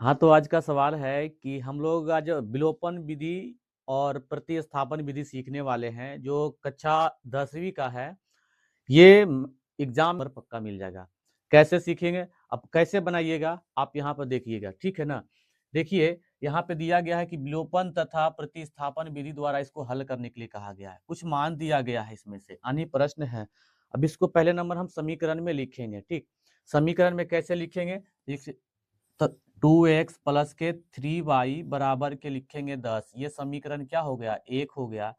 हाँ, तो आज का सवाल है कि हम लोग आज विलोपन विधि और प्रतिस्थापन विधि सीखने वाले हैं, जो कक्षा 10वीं का है। ये एग्जाम पर पक्का मिल जाएगा। कैसे सीखेंगे? अब कैसे बनाइएगा आप यहाँ पर देखिएगा, ठीक है ना? देखिए, यहाँ पे दिया गया है कि विलोपन तथा प्रतिस्थापन विधि द्वारा इसको हल करने के लिए कहा गया है। कुछ मान दिया गया है इसमें से, यानी प्रश्न है। अब इसको पहले नंबर हम समीकरण में लिखेंगे, ठीक? समीकरण में कैसे लिखेंगे? तो 2x प्लस के 3y बराबर के लिखेंगे 10। ये समीकरण क्या हो गया? 1 हो गया।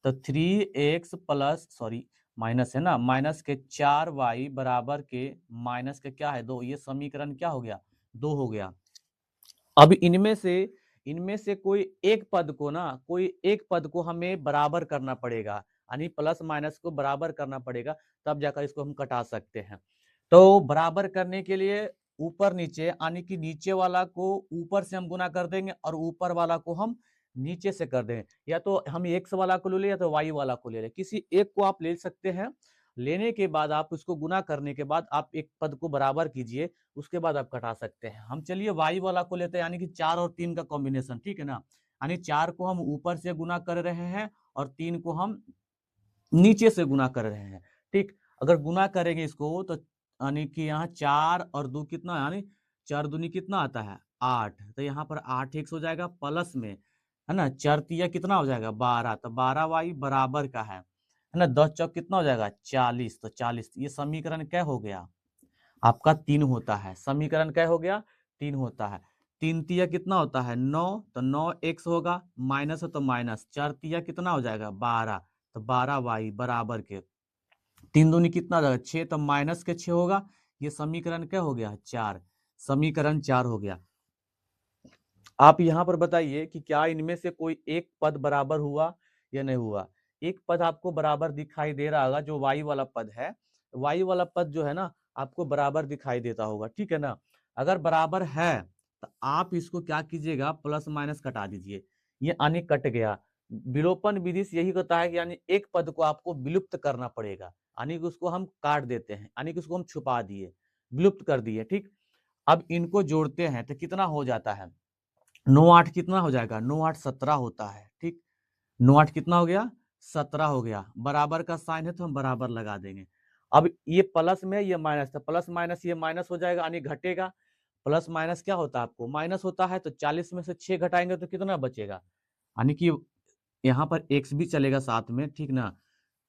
तो 3x प्लस सॉरी माइनस है ना, माइनस के 4y बराबर के माइनस के क्या है 2। ये समीकरण क्या हो गया? 2 हो गया। अब इनमें से कोई एक पद को हमें बराबर करना पड़ेगा, यानी प्लस माइनस को बराबर करना पड़ेगा, तब जाकर इसको हम कटा सकते हैं। तो बराबर करने के लिए ऊपर नीचे, यानी कि नीचे वाला को ऊपर से हम गुना कर देंगे और ऊपर वाला को हम नीचे से कर देंगे। या तो हम एक्स वाला को ले लें या तो वाई वाला को ले लें, किसी एक को आप ले सकते हैं। लेने के बाद आप उसको गुना करने के बाद आप एक पद को बराबर कीजिए, उसके बाद आप घटा सकते हैं। हम चलिए वाई वाला को लेते हैं, यानी कि 4 और 3 का कॉम्बिनेशन, ठीक है ना? यानी 4 को हम ऊपर से गुना कर रहे हैं और 3 को हम नीचे से गुना कर रहे हैं, ठीक? अगर गुना करेंगे इसको तो यानी कि यहाँ 4 और 2 कितना, यानी 4 दूनी कितना आता है? 8। तो यहाँ पर 8x हो जाएगा प्लस में, है ना? 4 तिया कितना हो जाएगा? 12। तो 12y बराबर का है ना? 10 चौक कितना हो जाएगा? 40। तो 40। ये समीकरण क्या हो गया? आपका 3 होता है। समीकरण क्या हो गया? 3 होता है। 3 तिया कितना होता है? 9। तो 9x होगा, माइनस है तो माइनस। 4 तिया कितना हो जाएगा? 12। तो 12y बराबर के 3 दूनी कितना हो जाएगा? 6। तो माइनस के 6 होगा। ये समीकरण क्या हो गया? 4। समीकरण 4 हो गया। आप यहाँ पर बताइए कि क्या इनमें से कोई एक पद बराबर हुआ या नहीं हुआ? एक पद आपको बराबर दिखाई दे रहा होगा, जो y वाला पद है। y वाला पद जो है ना, आपको बराबर दिखाई देता होगा, ठीक है ना? अगर बराबर है तो आप इसको क्या कीजिएगा? प्लस माइनस कटा दीजिए। ये यानी कट गया। विलोपन विधि से यही होता है कि यानी एक पद को आपको विलुप्त करना पड़ेगा, यानी कि उसको हम काट देते हैं, यानी कि उसको हम छुपा दिए, विलुप्त कर दिए, ठीक? अब इनको जोड़ते हैं तो कितना हो जाता है? 9 8 कितना हो जाएगा? 9 8 17 होता है, ठीक? 9 8 कितना हो गया? 17 हो गया। बराबर का साइन है तो हम बराबर लगा देंगे। अब ये प्लस में ये माइनस था, प्लस माइनस ये माइनस हो जाएगा, यानी घटेगा। प्लस माइनस क्या होता है आपको? माइनस होता है। तो 40 में से 6 घटाएंगे तो कितना बचेगा? यानी कि यहाँ पर x भी चलेगा साथ में, ठीक ना?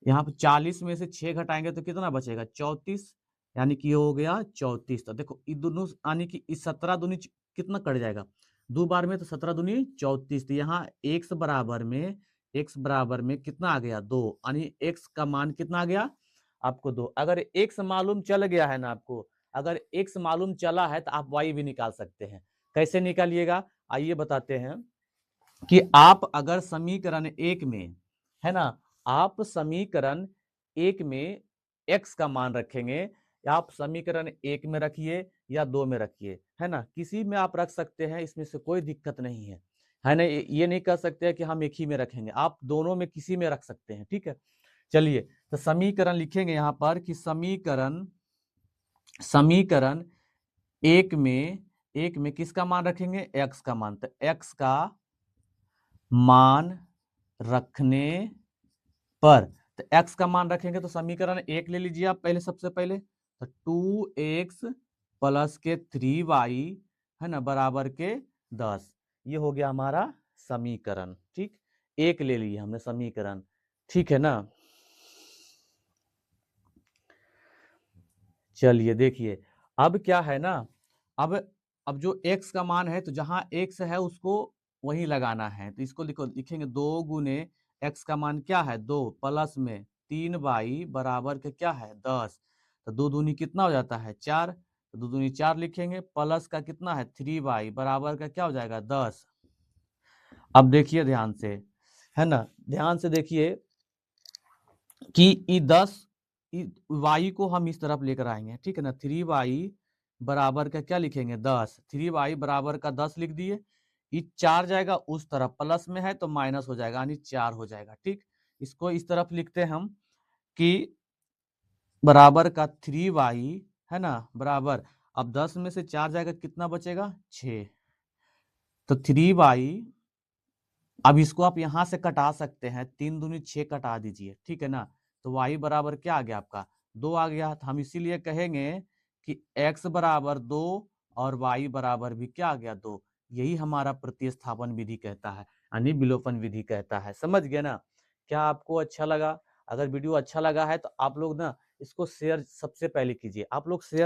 यहाँ पर 40 में से 6 घटाएंगे तो कितना बचेगा? 34। यानी कि ये हो गया 34। तो देखो ये दोनों, यानी कि इस 17 दूनी कितना कट जाएगा? 2 बार में तो 17 दूनी 34। तो यहाँ x बराबर में कितना आ गया? 2। यानी x का मान कितना आ गया? आपको 2। अगर x मालूम चल गया है ना आपको, अगर x मालूम चला है तो आप y भी निकाल सकते हैं। कैसे निकालिएगा? आइए बताते हैं कि आप अगर समीकरण 1 में, है ना, आप समीकरण 1 में x का मान रखेंगे, या आप समीकरण 1 में रखिए या 2 में रखिए, है ना, किसी में आप रख सकते हैं, इसमें से कोई दिक्कत नहीं है ना? ये नहीं कह सकते हैं कि हम एक ही में रखेंगे, आप दोनों में किसी में रख सकते हैं, ठीक है? चलिए, तो समीकरण लिखेंगे यहाँ पर कि समीकरण एक में किसका मान रखेंगे? x का मान। तो x का मान रखने पर, तो x का मान रखेंगे तो समीकरण 1 ले लीजिए आप पहले, सबसे पहले। तो 2x प्लस के 3y, है ना, बराबर के 10। ये हो गया हमारा समीकरण, ठीक? 1 ले लिए हमने समीकरण, ठीक है ना? चलिए देखिए, अब क्या है ना, अब जो x का मान है, तो जहां x है उसको वहीं लगाना है। तो इसको लिखेंगे 2 गुने x का मान क्या है? 2 प्लस में 3y बराबर के क्या है? 10। तो 2 दूनी कितना हो जाता है? 4। तो 2 दूनी 4 लिखेंगे, प्लस का कितना है? 3y बराबर का क्या हो जाएगा? 10। अब देखिए ध्यान से, है ना, ध्यान से देखिए कि ई 10 y को हम इस तरफ लेकर आएंगे, ठीक है ना? 3y बराबर का क्या लिखेंगे? 10। 3y बराबर का 10 लिख दिए। ये 4 जाएगा उस तरफ, प्लस में है तो माइनस हो जाएगा, यानी 4 हो जाएगा, ठीक? इसको इस तरफ लिखते हैं हम कि बराबर का 3y, है ना, बराबर, अब 10 में से 4 जाएगा, कितना बचेगा? 6। तो 3y, अब इसको आप यहां से कटा सकते हैं, 3 दूनी 6 कटा दीजिए, ठीक है ना। तो y बराबर क्या आ गया आपका 2 आ गया। तो हम इसीलिए कहेंगे कि x बराबर 2 और y बराबर भी क्या आ गया 2। यही हमारा प्रतिस्थापन विधि कहता है, यानी विलोपन विधि कहता है। समझ गए ना। क्या आपको अच्छा लगा? अगर वीडियो अच्छा लगा है तो आप लोग ना इसको शेयर सबसे पहले कीजिए। आप लोग शेयर